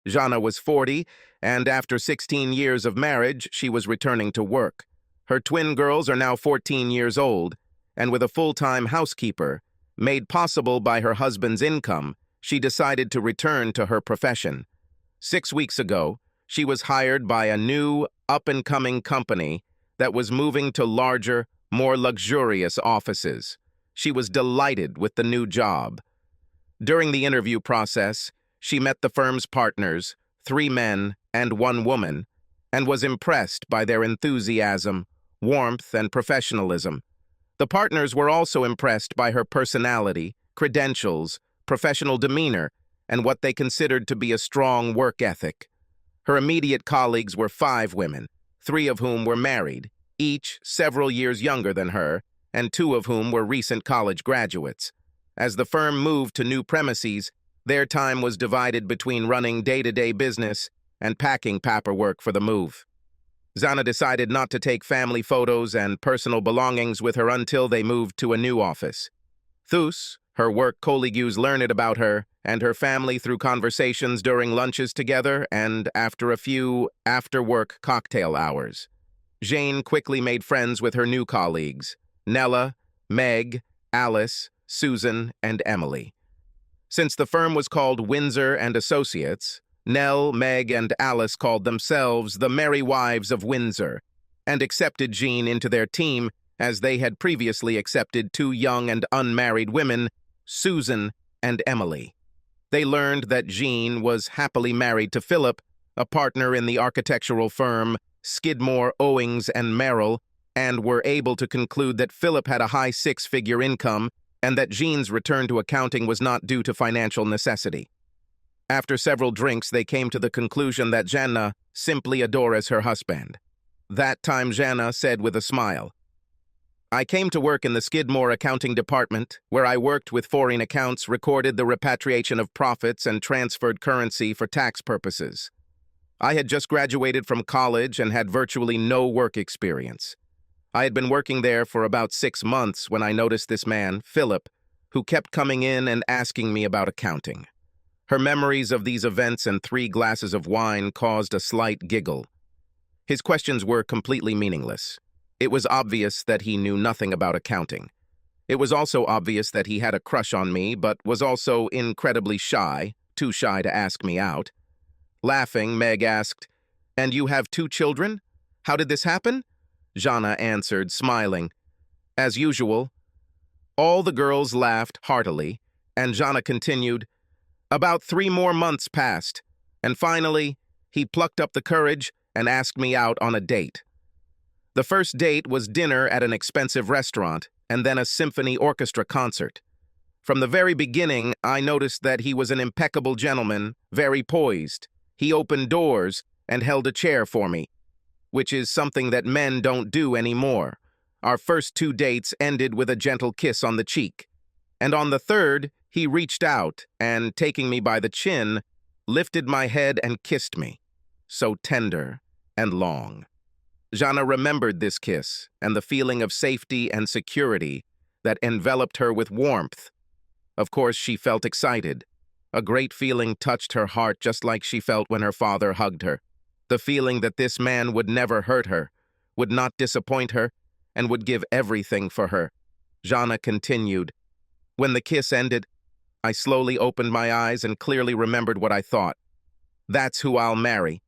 Jana was 40, and after 16 years of marriage, she was returning to work. Her twin girls are now 14 years old, and with a full-time housekeeper, made possible by her husband's income, she decided to return to her profession. 6 weeks ago, she was hired by a new, up-and-coming company that was moving to larger, more luxurious offices. She was delighted with the new job. During the interview process, she met the firm's partners, 3 men and 1 woman, and was impressed by their enthusiasm, warmth, and professionalism. The partners were also impressed by her personality, credentials, professional demeanor, and what they considered to be a strong work ethic. Her immediate colleagues were 5 women, 3 of whom were married, each several years younger than her, and 2 of whom were recent college graduates. As the firm moved to new premises, their time was divided between running day-to-day business and packing paperwork for the move. Jana decided not to take family photos and personal belongings with her until they moved to a new office. Thus, her work colleagues learned about her and her family through conversations during lunches together and after a few after-work cocktail hours. Jane quickly made friends with her new colleagues, Nella, Meg, Alice, Susan, and Emily. Since the firm was called Windsor and Associates, Nell, Meg, and Alice called themselves the Merry Wives of Windsor and accepted Jean into their team as they had previously accepted 2 young and unmarried women, Susan and Emily. They learned that Jean was happily married to Philip, a partner in the architectural firm Skidmore, Owings, and Merrill, and were able to conclude that Philip had a high 6-figure income and that Jean's return to accounting was not due to financial necessity. After several drinks, they came to the conclusion that Jana simply adores her husband. That time Jana said with a smile, "I came to work in the Skidmore accounting department, where I worked with foreign accounts, recorded the repatriation of profits, and transferred currency for tax purposes. I had just graduated from college and had virtually no work experience. I had been working there for about 6 months when I noticed this man, Philip, who kept coming in and asking me about accounting." Her memories of these events and 3 glasses of wine caused a slight giggle. His questions were completely meaningless. It was obvious that he knew nothing about accounting. It was also obvious that he had a crush on me, but was also incredibly shy, too shy to ask me out. Laughing, Meg asked, "And you have 2 children? How did this happen?" Jana answered, smiling. As usual, all the girls laughed heartily, and Jana continued, "About 3 more months passed, and finally, he plucked up the courage and asked me out on a date. The first date was dinner at an expensive restaurant, and then a symphony orchestra concert. From the very beginning, I noticed that he was an impeccable gentleman, very poised. He opened doors and held a chair for me, which is something that men don't do anymore. Our first 2 dates ended with a gentle kiss on the cheek, and on the third, he reached out and, taking me by the chin, lifted my head and kissed me, so tender and long. Jana remembered this kiss and the feeling of safety and security that enveloped her with warmth. Of course, she felt excited. A great feeling touched her heart just like she felt when her father hugged her. The feeling that this man would never hurt her, would not disappoint her, and would give everything for her. Jana continued, "When the kiss ended, I slowly opened my eyes and clearly remembered what I thought. That's who I'll marry.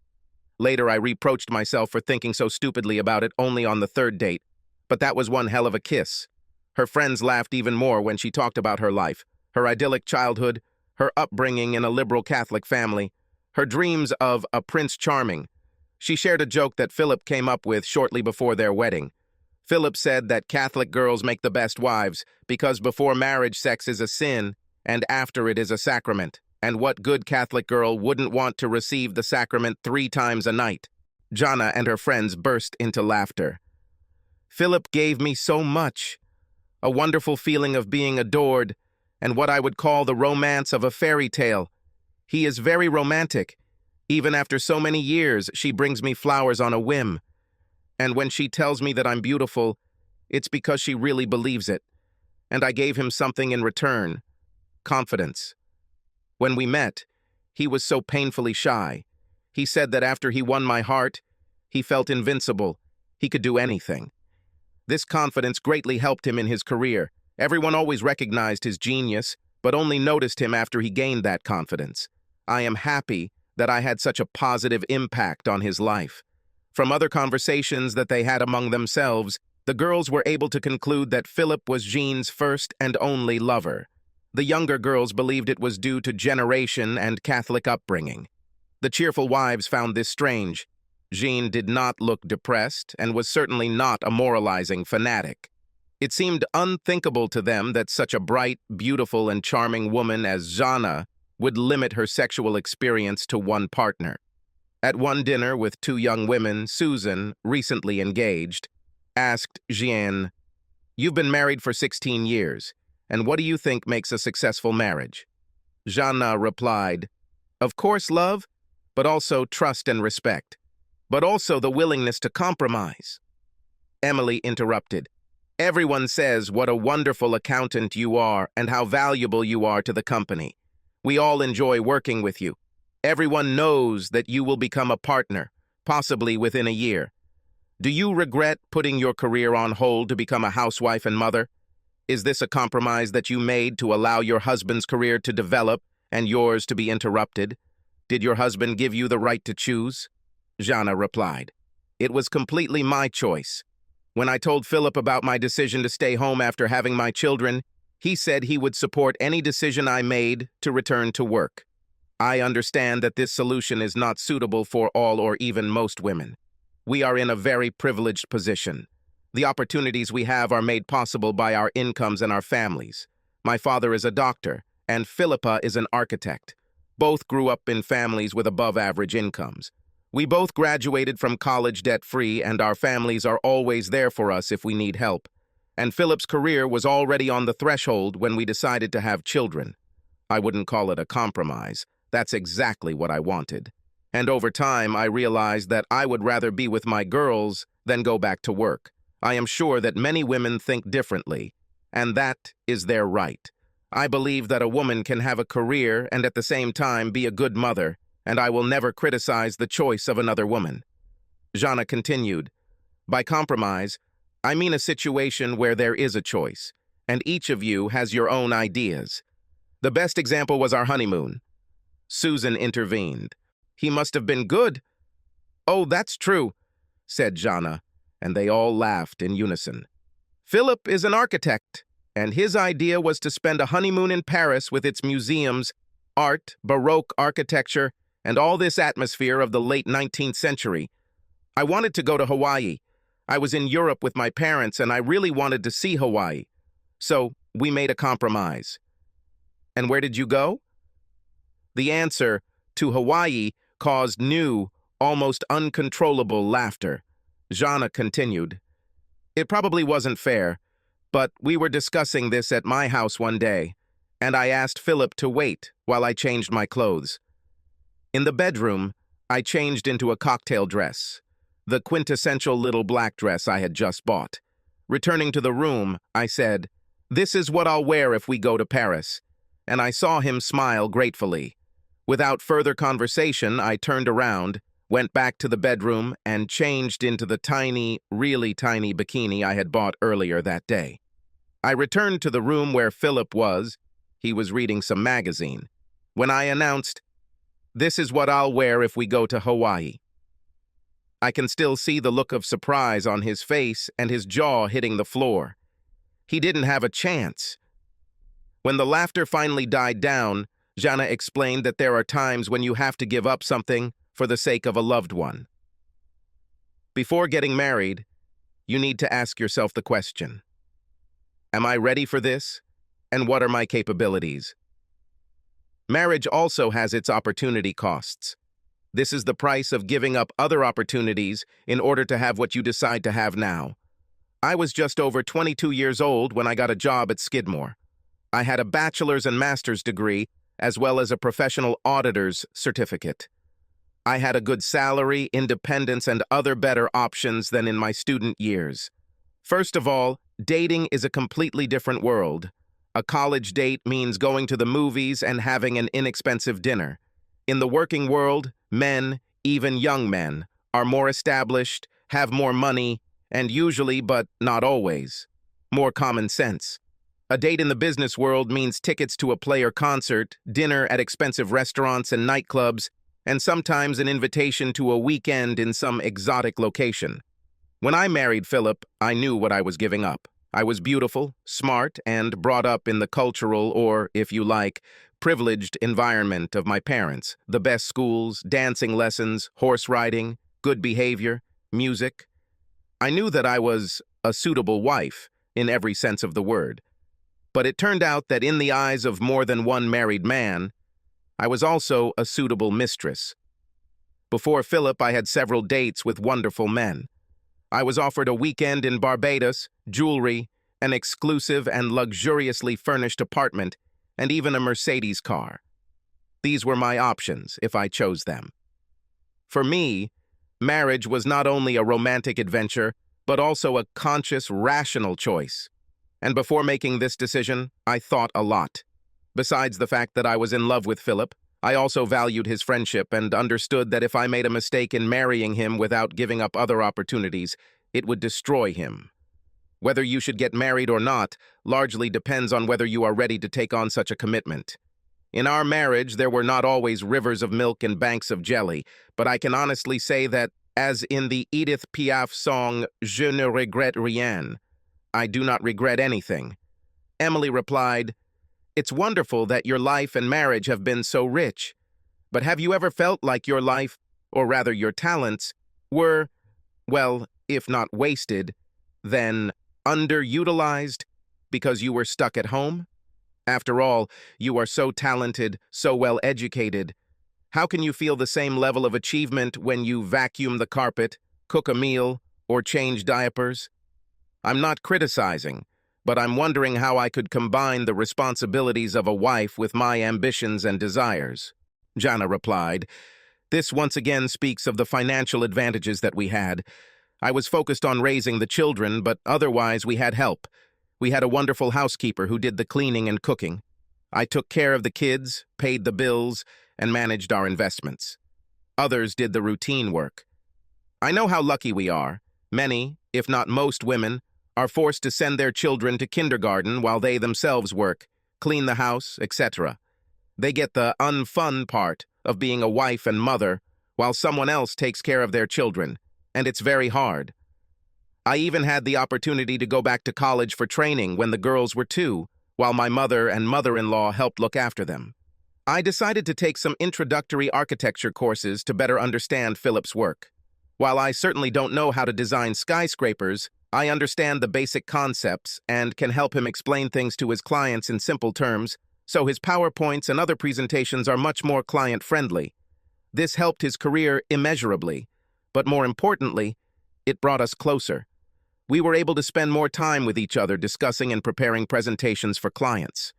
Later, I reproached myself for thinking so stupidly about it only on the 3rd date, but that was one hell of a kiss." Her friends laughed even more when she talked about her life, her idyllic childhood, her upbringing in a liberal Catholic family, her dreams of a Prince Charming. She shared a joke that Philip came up with shortly before their wedding. Philip said that Catholic girls make the best wives because before marriage sex is a sin and after it is a sacrament. And what good Catholic girl wouldn't want to receive the sacrament 3 times a night? Jana and her friends burst into laughter. "Philip gave me so much. A wonderful feeling of being adored, and what I would call the romance of a fairy tale. He is very romantic. Even after so many years, she brings me flowers on a whim. And when she tells me that I'm beautiful, it's because she really believes it. And I gave him something in return. Confidence. When we met, He was so painfully shy. He said that after he won my heart, he felt invincible. He could do anything. This confidence greatly helped him in his career. Everyone always recognized his genius, but only noticed him after he gained that confidence. I am happy that I had such a positive impact on his life. From other conversations that they had among themselves, the girls were able to conclude that Philip was Jean's first and only lover. The younger girls believed it was due to generation and Catholic upbringing. The cheerful wives found this strange. Jean did not look depressed and was certainly not a moralizing fanatic. It seemed unthinkable to them that such a bright, beautiful, and charming woman as Jana would limit her sexual experience to one partner. At one dinner with two young women, Susan, recently engaged, asked Jean, "You've been married for 16 years, and what do you think makes a successful marriage?" Jana replied, "Of course, love, but also trust and respect, but also the willingness to compromise." Emily interrupted, "Everyone says what a wonderful accountant you are and how valuable you are to the company. We all enjoy working with you. Everyone knows that you will become a partner, possibly within a year. Do you regret putting your career on hold to become a housewife and mother? Is this a compromise that you made to allow your husband's career to develop and yours to be interrupted? Did your husband give you the right to choose?" Jana replied, "It was completely my choice. When I told Philip about my decision to stay home after having my children, he said he would support any decision I made to return to work. I understand that this solution is not suitable for all or even most women. We are in a very privileged position. The opportunities we have are made possible by our incomes and our families. My father is a doctor, and Philippa is an architect. Both grew up in families with above-average incomes. We both graduated from college debt-free, and our families are always there for us if we need help. And Philip's career was already on the threshold when we decided to have children. I wouldn't call it a compromise. That's exactly what I wanted. And over time, I realized that I would rather be with my girls than go back to work. I am sure that many women think differently, and that is their right. I believe that a woman can have a career and at the same time be a good mother, and I will never criticize the choice of another woman." Jana continued, "By compromise, I mean a situation where there is a choice, and each of you has your own ideas. The best example was our honeymoon." Susan intervened. "He must have been good." "Oh, that's true," said Jana, and they all laughed in unison. "Philip is an architect, and his idea was to spend a honeymoon in Paris with its museums, art, Baroque architecture, and all this atmosphere of the late 19th century. I wanted to go to Hawaii. I was in Europe with my parents, and I really wanted to see Hawaii. So we made a compromise." "And where did you go?" The answer, to Hawaii, caused new, almost uncontrollable laughter. Jana continued, "It probably wasn't fair, but we were discussing this at my house one day, and I asked Philip to wait while I changed my clothes. In the bedroom, I changed into a cocktail dress, the quintessential little black dress I had just bought. Returning to the room, I said, 'This is what I'll wear if we go to Paris,' and I saw him smile gratefully. Without further conversation, I turned around, went back to the bedroom, and changed into the tiny, really tiny bikini I had bought earlier that day. I returned to the room where Philip was. He was reading some magazine. When I announced, 'This is what I'll wear if we go to Hawaii.' I can still see the look of surprise on his face and his jaw hitting the floor. He didn't have a chance. When the laughter finally died down, Jana explained that there are times when you have to give up something for the sake of a loved one. Before getting married, you need to ask yourself the question, am I ready for this? And what are my capabilities? Marriage also has its opportunity costs. This is the price of giving up other opportunities in order to have what you decide to have now. I was just over 22 years old when I got a job at Skidmore. I had a bachelor's and master's degree, as well as a professional auditor's certificate. I had a good salary, independence, and other better options than in my student years. First of all, dating is a completely different world. A college date means going to the movies and having an inexpensive dinner. In the working world, men, even young men, are more established, have more money, and usually, but not always, more common sense. A date in the business world means tickets to a play or concert, dinner at expensive restaurants and nightclubs, and sometimes an invitation to a weekend in some exotic location. When I married Philip, I knew what I was giving up. I was beautiful, smart, and brought up in the cultural or, if you like, privileged environment of my parents. The best schools, dancing lessons, horse riding, good behavior, music. I knew that I was a suitable wife, in every sense of the word. But it turned out that in the eyes of more than one married man, I was also a suitable mistress. Before Philip, I had several dates with wonderful men. I was offered a weekend in Barbados, jewelry, an exclusive and luxuriously furnished apartment, and even a Mercedes car. These were my options, if I chose them. For me, marriage was not only a romantic adventure, but also a conscious, rational choice. And before making this decision, I thought a lot. Besides the fact that I was in love with Philip, I also valued his friendship and understood that if I made a mistake in marrying him without giving up other opportunities, it would destroy him. Whether you should get married or not largely depends on whether you are ready to take on such a commitment. In our marriage, there were not always rivers of milk and banks of jelly, but I can honestly say that, as in the Edith Piaf song, Je ne regrette rien, I do not regret anything. Emily replied, "It's wonderful that your life and marriage have been so rich. But have you ever felt like your life, or rather your talents, were, well, if not wasted, then underutilized because you were stuck at home? After all, you are so talented, so well educated. How can you feel the same level of achievement when you vacuum the carpet, cook a meal, or change diapers? I'm not criticizing, but I'm wondering how I could combine the responsibilities of a wife with my ambitions and desires." Jana replied, "This once again speaks of the financial advantages that we had. I was focused on raising the children, but otherwise we had help. We had a wonderful housekeeper who did the cleaning and cooking. I took care of the kids, paid the bills, and managed our investments. Others did the routine work. I know how lucky we are. Many, if not most women, are forced to send their children to kindergarten while they themselves work, clean the house, etc. They get the unfun part of being a wife and mother while someone else takes care of their children, and it's very hard. I even had the opportunity to go back to college for training when the girls were 2, while my mother and mother-in-law helped look after them. I decided to take some introductory architecture courses to better understand Philip's work. While I certainly don't know how to design skyscrapers, I understand the basic concepts and can help him explain things to his clients in simple terms, so his PowerPoints and other presentations are much more client-friendly. This helped his career immeasurably, but more importantly, it brought us closer. We were able to spend more time with each other discussing and preparing presentations for clients.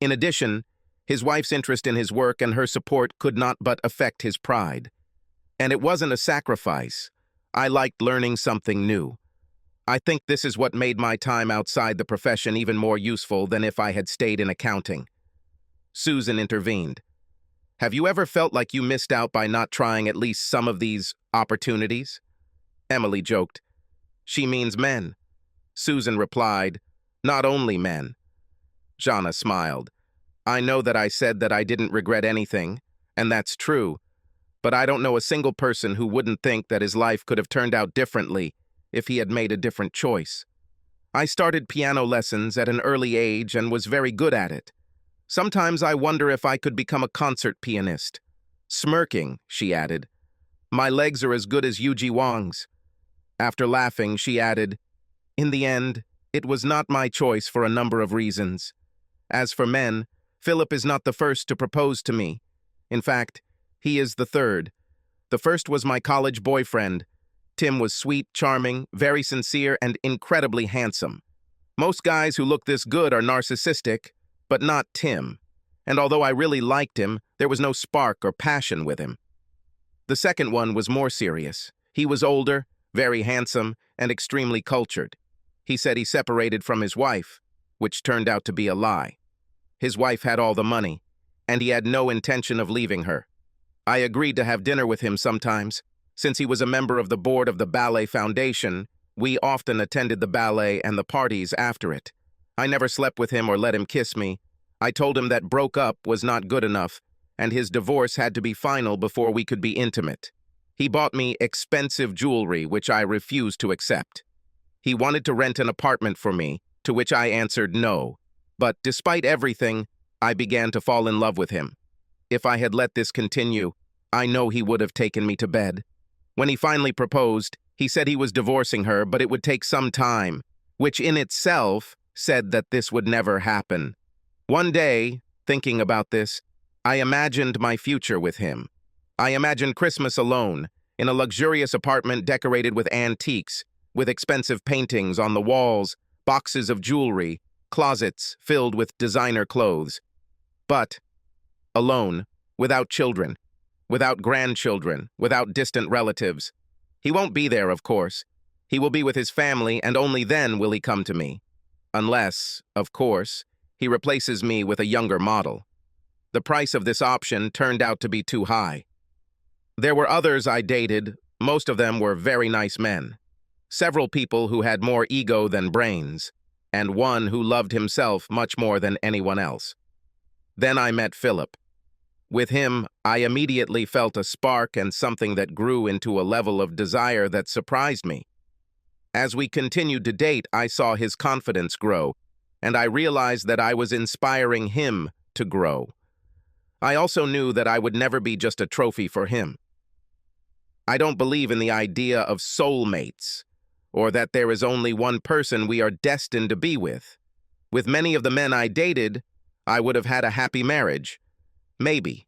In addition, his wife's interest in his work and her support could not but affect his pride. And it wasn't a sacrifice. I liked learning something new. I think this is what made my time outside the profession even more useful than if I had stayed in accounting." Susan intervened. "Have you ever felt like you missed out by not trying at least some of these opportunities?" Emily joked, "She means men." Susan replied, "Not only men." Jana smiled. "I know that I said that I didn't regret anything, and that's true, but I don't know a single person who wouldn't think that his life could have turned out differently if he had made a different choice. I started piano lessons at an early age and was very good at it. Sometimes I wonder if I could become a concert pianist." Smirking, she added, "My legs are as good as Yuji Wang's." After laughing, she added, "In the end, it was not my choice for a number of reasons. As for men, Philip is not the first to propose to me. In fact, he is the third. The first was my college boyfriend. Tim was sweet, charming, very sincere, and incredibly handsome. Most guys who look this good are narcissistic, but not Tim. And although I really liked him, there was no spark or passion with him. The second one was more serious. He was older, very handsome, and extremely cultured. He said he separated from his wife, which turned out to be a lie. His wife had all the money, and he had no intention of leaving her. I agreed to have dinner with him sometimes. Since he was a member of the board of the Ballet Foundation, we often attended the ballet and the parties after it. I never slept with him or let him kiss me. I told him that broke up was not good enough, and his divorce had to be final before we could be intimate. He bought me expensive jewelry, which I refused to accept. He wanted to rent an apartment for me, to which I answered no. But despite everything, I began to fall in love with him. If I had let this continue, I know he would have taken me to bed. When he finally proposed, he said he was divorcing her, but it would take some time, which in itself said that this would never happen. One day, thinking about this, I imagined my future with him. I imagined Christmas alone, in a luxurious apartment decorated with antiques, with expensive paintings on the walls, boxes of jewelry, closets filled with designer clothes. But alone, without children, without grandchildren, without distant relatives. He won't be there, of course. He will be with his family, and only then will he come to me. Unless, of course, he replaces me with a younger model. The price of this option turned out to be too high. There were others I dated. Most of them were very nice men. Several people who had more ego than brains, and one who loved himself much more than anyone else. Then I met Philip. With him, I immediately felt a spark and something that grew into a level of desire that surprised me. As we continued to date, I saw his confidence grow, and I realized that I was inspiring him to grow. I also knew that I would never be just a trophy for him. I don't believe in the idea of soulmates, or that there is only one person we are destined to be with. With many of the men I dated, I would have had a happy marriage. Maybe.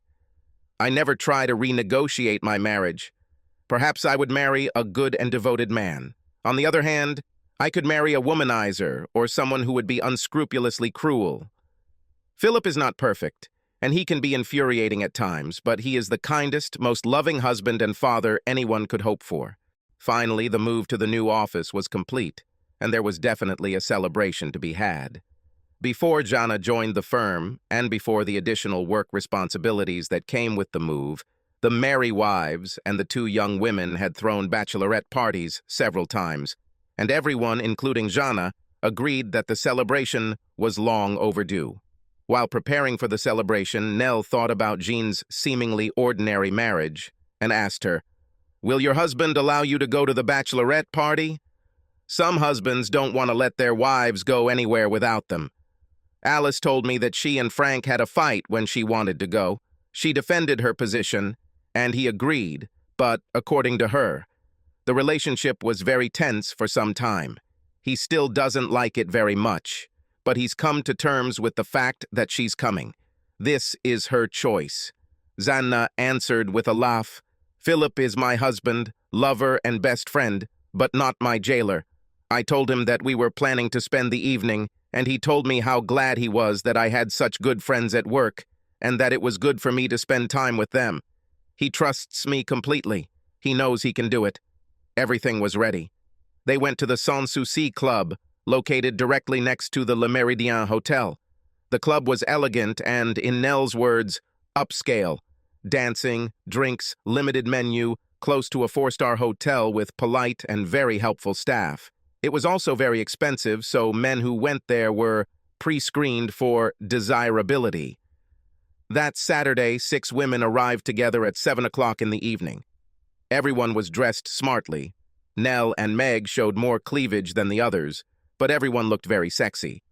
I never try to renegotiate my marriage. Perhaps I would marry a good and devoted man. On the other hand, I could marry a womanizer or someone who would be unscrupulously cruel. Philip is not perfect, and he can be infuriating at times, but he is the kindest, most loving husband and father anyone could hope for. Finally, the move to the new office was complete, and there was definitely a celebration to be had. Before Jana joined the firm, and before the additional work responsibilities that came with the move, the merry wives and the two young women had thrown bachelorette parties several times, and everyone, including Jana, agreed that the celebration was long overdue. While preparing for the celebration, Nell thought about Jean's seemingly ordinary marriage and asked her, "Will your husband allow you to go to the bachelorette party?" Some husbands don't want to let their wives go anywhere without them. Alice told me that she and Frank had a fight when she wanted to go. She defended her position, and he agreed, but according to her, the relationship was very tense for some time. He still doesn't like it very much, but he's come to terms with the fact that she's coming. This is her choice. Zanna answered with a laugh, "Philip is my husband, lover, and best friend, but not my jailer. I told him that we were planning to spend the evening, and he told me how glad he was that I had such good friends at work, and that it was good for me to spend time with them. He trusts me completely. He knows he can do it." Everything was ready. They went to the Sans Souci Club, located directly next to the Le Méridien Hotel. The club was elegant and, in Nell's words, upscale. Dancing, drinks, limited menu, close to a four-star hotel with polite and very helpful staff. It was also very expensive, so men who went there were pre-screened for desirability. That Saturday, 6 women arrived together at 7 o'clock in the evening. Everyone was dressed smartly. Nell and Meg showed more cleavage than the others, but everyone looked very sexy.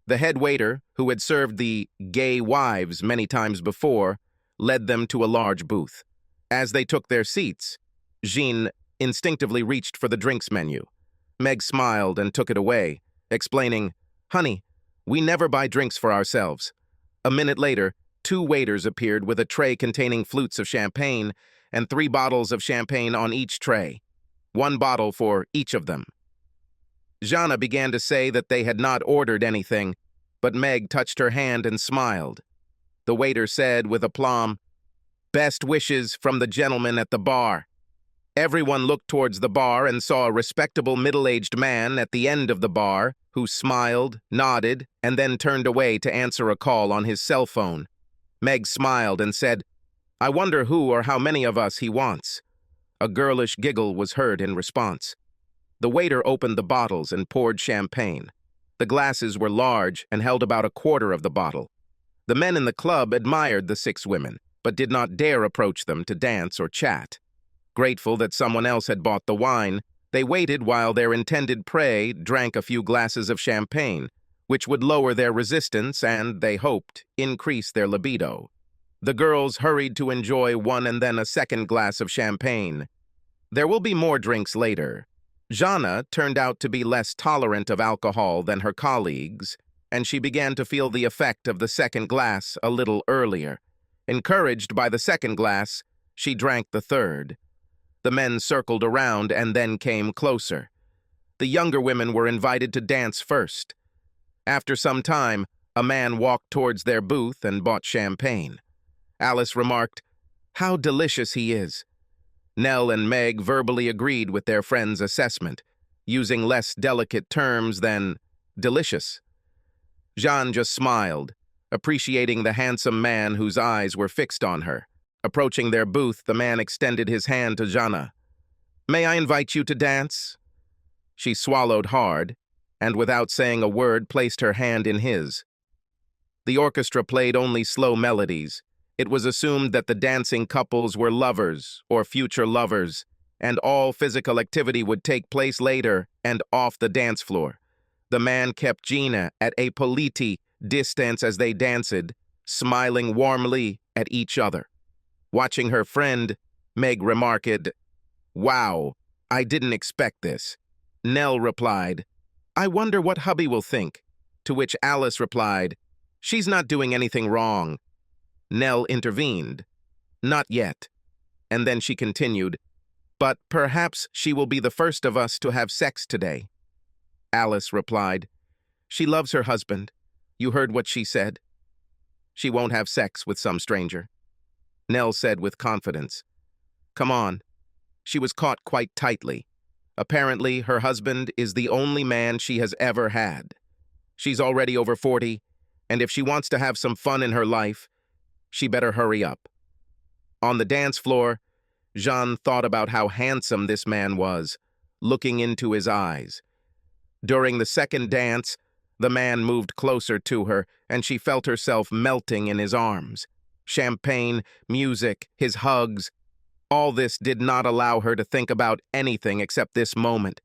The head waiter, who had served the gay wives many times before, led them to a large booth. As they took their seats, Jean instinctively reached for the drinks menu. Meg smiled and took it away, explaining, "Honey, we never buy drinks for ourselves." A minute later, 2 waiters appeared with a tray containing flutes of champagne and 3 bottles of champagne on each tray. 1 bottle for each of them. Jana began to say that they had not ordered anything, but Meg touched her hand and smiled. The waiter said with aplomb, "Best wishes from the gentleman at the bar." Everyone looked towards the bar and saw a respectable middle-aged man at the end of the bar who smiled, nodded, and then turned away to answer a call on his cell phone. Meg smiled and said, I wonder who or how many of us he wants." A girlish giggle was heard in response. The waiter opened the bottles and poured champagne. The glasses were large and held about a quarter of the bottle. The men in the club admired the 6 women, but did not dare approach them to dance or chat. Grateful that someone else had bought the wine, they waited while their intended prey drank a few glasses of champagne, which would lower their resistance and, they hoped, increase their libido. The girls hurried to enjoy one and then a second glass of champagne. There will be more drinks later. Jana turned out to be less tolerant of alcohol than her colleagues, and she began to feel the effect of the second glass a little earlier. Encouraged by the second glass, she drank the third. The men circled around and then came closer. The younger women were invited to dance first. After some time, a man walked towards their booth and bought champagne. Alice remarked, "How delicious he is." Nell and Meg verbally agreed with their friend's assessment, using less delicate terms than delicious. Jean just smiled, appreciating the handsome man whose eyes were fixed on her. Approaching their booth, the man extended his hand to Jana. "May I invite you to dance?" She swallowed hard, and without saying a word, placed her hand in his. The orchestra played only slow melodies. It was assumed that the dancing couples were lovers or future lovers, and all physical activity would take place later and off the dance floor. The man kept Gina at a polite distance as they danced, smiling warmly at each other. Watching her friend, Meg remarked, "Wow, I didn't expect this." Nell replied, "I wonder what hubby will think," to which Alice replied, "She's not doing anything wrong." Nell intervened, "Not yet." And then she continued, "But perhaps she will be the first of us to have sex today." Alice replied, "She loves her husband. You heard what she said. She won't have sex with some stranger." Nell said with confidence, "Come on." She was caught quite tightly. Apparently, her husband is the only man she has ever had. She's already over 40, and if she wants to have some fun in her life, she better hurry up. On the dance floor, Jean thought about how handsome this man was, looking into his eyes. During the second dance, the man moved closer to her, and she felt herself melting in his arms. Champagne, music, his hugs, all this did not allow her to think about anything except this moment.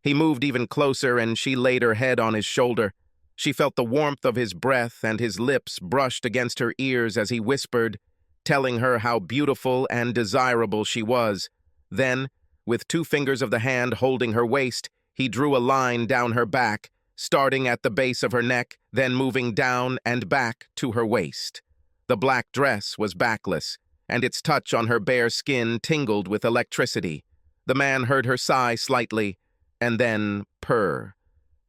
He moved even closer, and she laid her head on his shoulder. She felt the warmth of his breath, and his lips brushed against her ears as he whispered, telling her how beautiful and desirable she was. Then, with 2 fingers of the hand holding her waist, he drew a line down her back, starting at the base of her neck, then moving down and back to her waist. The black dress was backless, and its touch on her bare skin tingled with electricity. The man heard her sigh slightly, and then purr.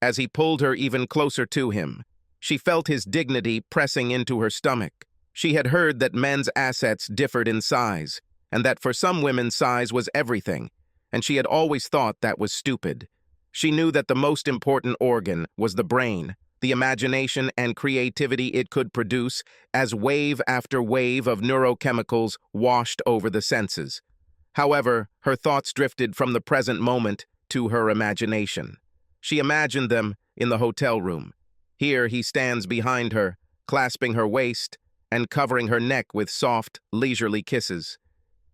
As he pulled her even closer to him, she felt his dignity pressing into her stomach. She had heard that men's assets differed in size, and that for some women size was everything, and she had always thought that was stupid. She knew that the most important organ was the brain, the imagination and creativity it could produce as wave after wave of neurochemicals washed over the senses. However, her thoughts drifted from the present moment to her imagination. She imagined them in the hotel room. Here he stands behind her, clasping her waist and covering her neck with soft, leisurely kisses.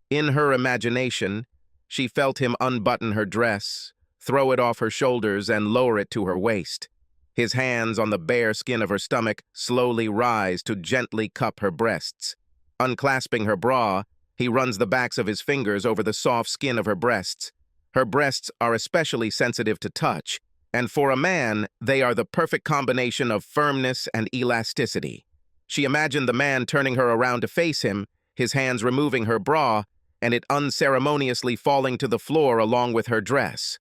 In her imagination, she felt him unbutton her dress, throw it off her shoulders, and lower it to her waist. His hands on the bare skin of her stomach slowly rise to gently cup her breasts. Unclasping her bra, he runs the backs of his fingers over the soft skin of her breasts. Her breasts are especially sensitive to touch, and for a man, they are the perfect combination of firmness and elasticity. She imagined the man turning her around to face him, his hands removing her bra, and it unceremoniously falling to the floor along with her dress.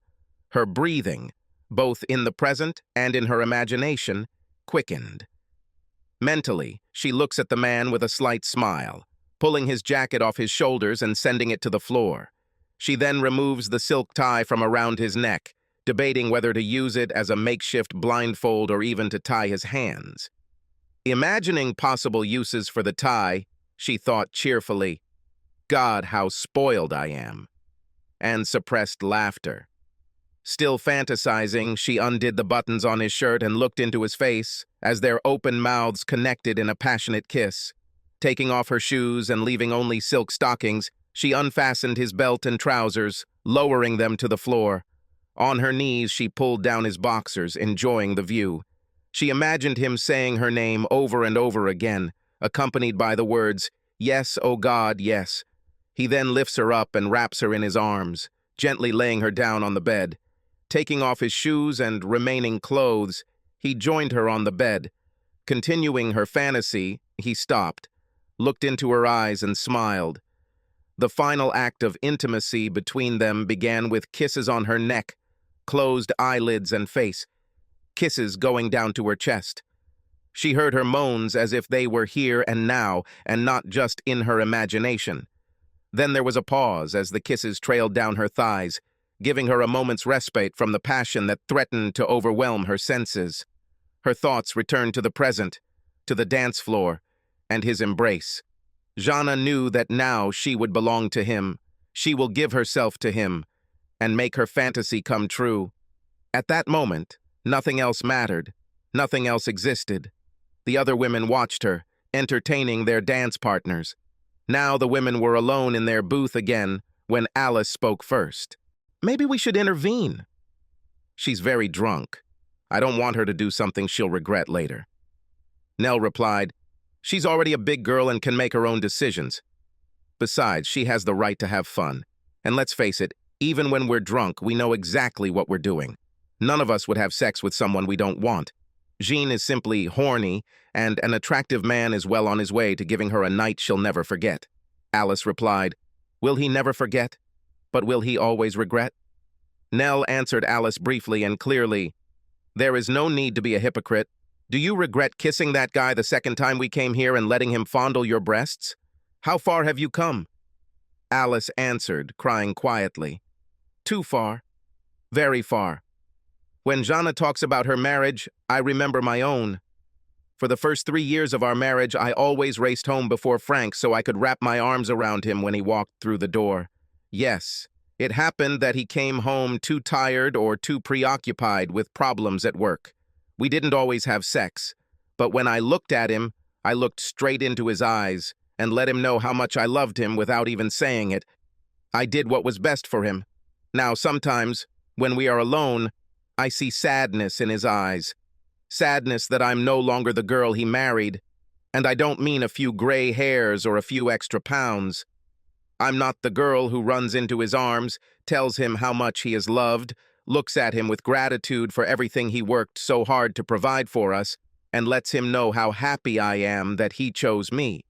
Her breathing, both in the present and in her imagination, quickened. Mentally, she looks at the man with a slight smile, pulling his jacket off his shoulders and sending it to the floor. She then removes the silk tie from around his neck, debating whether to use it as a makeshift blindfold or even to tie his hands. Imagining possible uses for the tie, she thought cheerfully, God, how spoiled I am. And suppressed laughter. Still fantasizing, she undid the buttons on his shirt and looked into his face as their open mouths connected in a passionate kiss. Taking off her shoes and leaving only silk stockings, she unfastened his belt and trousers, lowering them to the floor. On her knees, she pulled down his boxers, enjoying the view. She imagined him saying her name over and over again, accompanied by the words, "Yes, oh God, yes." He then lifts her up and wraps her in his arms, gently laying her down on the bed. Taking off his shoes and remaining clothes, he joined her on the bed. Continuing her fantasy, he stopped, looked into her eyes and smiled. The final act of intimacy between them began with kisses on her neck, closed eyelids and face, kisses going down to her chest. She heard her moans as if they were here and now, and not just in her imagination. Then there was a pause as the kisses trailed down her thighs, giving her a moment's respite from the passion that threatened to overwhelm her senses. Her thoughts returned to the present, to the dance floor, and his embrace. Jana knew that now she would belong to him. She will give herself to him, and make her fantasy come true. At that moment, nothing else mattered. Nothing else existed. The other women watched her, entertaining their dance partners. Now the women were alone in their booth again when Alice spoke first. "Maybe we should intervene." "She's very drunk. I don't want her to do something she'll regret later." Nell replied, "She's already a big girl and can make her own decisions. Besides, she has the right to have fun. And let's face it, even when we're drunk, we know exactly what we're doing. None of us would have sex with someone we don't want. Jean is simply horny, and an attractive man is well on his way to giving her a night she'll never forget." Alice replied, "Will he never forget? But will he always regret?" Nell answered Alice briefly and clearly, "There is no need to be a hypocrite. Do you regret kissing that guy the second time we came here and letting him fondle your breasts? How far have you come?" Alice answered, crying quietly, "Too far. Very far. When Jana talks about her marriage, I remember my own. For the first 3 years of our marriage, I always raced home before Frank so I could wrap my arms around him when he walked through the door. Yes, it happened that he came home too tired or too preoccupied with problems at work. We didn't always have sex, but when I looked at him, I looked straight into his eyes and let him know how much I loved him without even saying it. I did what was best for him. Now, sometimes, when we are alone, I see sadness in his eyes. Sadness that I'm no longer the girl he married. And I don't mean a few gray hairs or a few extra pounds. I'm not the girl who runs into his arms, tells him how much he is loved, looks at him with gratitude for everything he worked so hard to provide for us, and lets him know how happy I am that he chose me.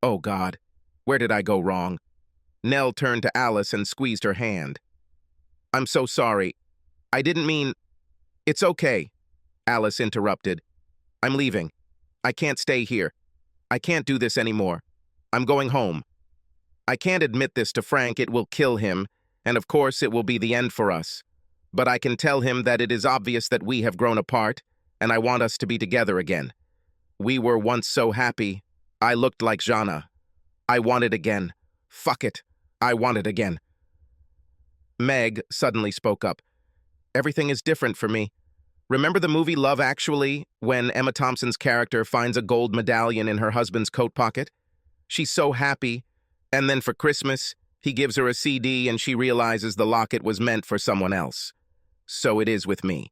Oh God, where did I go wrong?" Nell turned to Alice and squeezed her hand. "I'm so sorry. I didn't mean—" "It's okay," Alice interrupted. "I'm leaving. I can't stay here. I can't do this anymore. I'm going home. I can't admit this to Frank, it will kill him, and of course it will be the end for us. But I can tell him that it is obvious that we have grown apart, and I want us to be together again. We were once so happy. I looked like Jana. I want it again. Fuck it. I want it again." Meg suddenly spoke up. "Everything is different for me. Remember the movie Love Actually, when Emma Thompson's character finds a gold medallion in her husband's coat pocket? She's so happy, and then for Christmas, he gives her a CD and she realizes the locket was meant for someone else. So it is with me.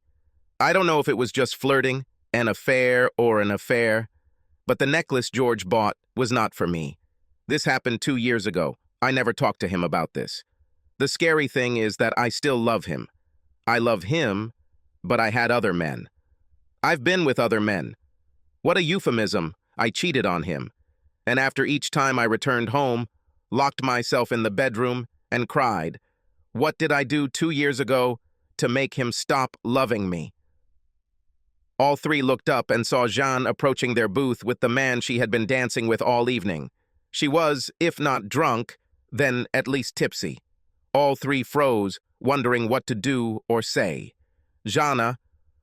I don't know if it was just flirting, an affair, or an affair, but the necklace George bought was not for me. This happened 2 years ago. I never talked to him about this. The scary thing is that I still love him. I love him, but I had other men. I've been with other men. What a euphemism. I cheated on him. And after each time I returned home, locked myself in the bedroom and cried. What did I do 2 years ago to make him stop loving me?" All three looked up and saw Jeanne approaching their booth with the man she had been dancing with all evening. She was, if not drunk, then at least tipsy. All three froze, wondering what to do or say. Jana,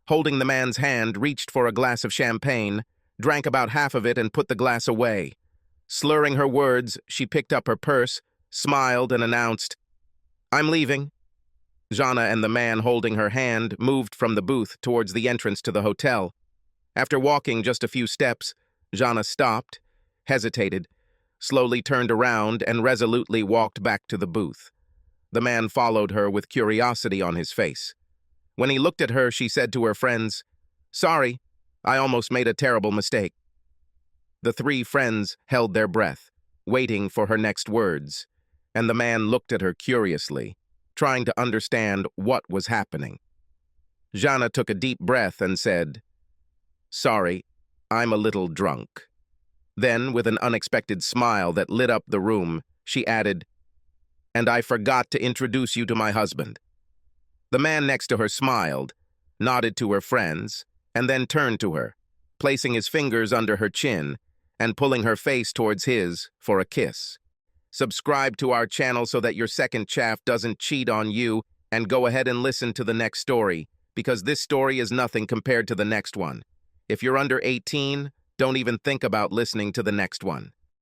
holding the man's hand, reached for a glass of champagne, drank about half of it and put the glass away. Slurring her words, she picked up her purse, smiled, and announced, "I'm leaving." Jana and the man holding her hand moved from the booth towards the entrance to the hotel. After walking just a few steps, Jana stopped, hesitated, slowly turned around, and resolutely walked back to the booth. The man followed her with curiosity on his face. When he looked at her, she said to her friends, "Sorry, I almost made a terrible mistake." The three friends held their breath, waiting for her next words, and the man looked at her curiously, trying to understand what was happening. Jana took a deep breath and said, "Sorry, I'm a little drunk." Then, with an unexpected smile that lit up the room, she added, "And I forgot to introduce you to my husband." The man next to her smiled, nodded to her friends, and then turned to her, placing his fingers under her chin and pulling her face towards his for a kiss. Subscribe to our channel so that your second chaff doesn't cheat on you, and go ahead and listen to the next story, because this story is nothing compared to the next one. If you're under 18, don't even think about listening to the next one.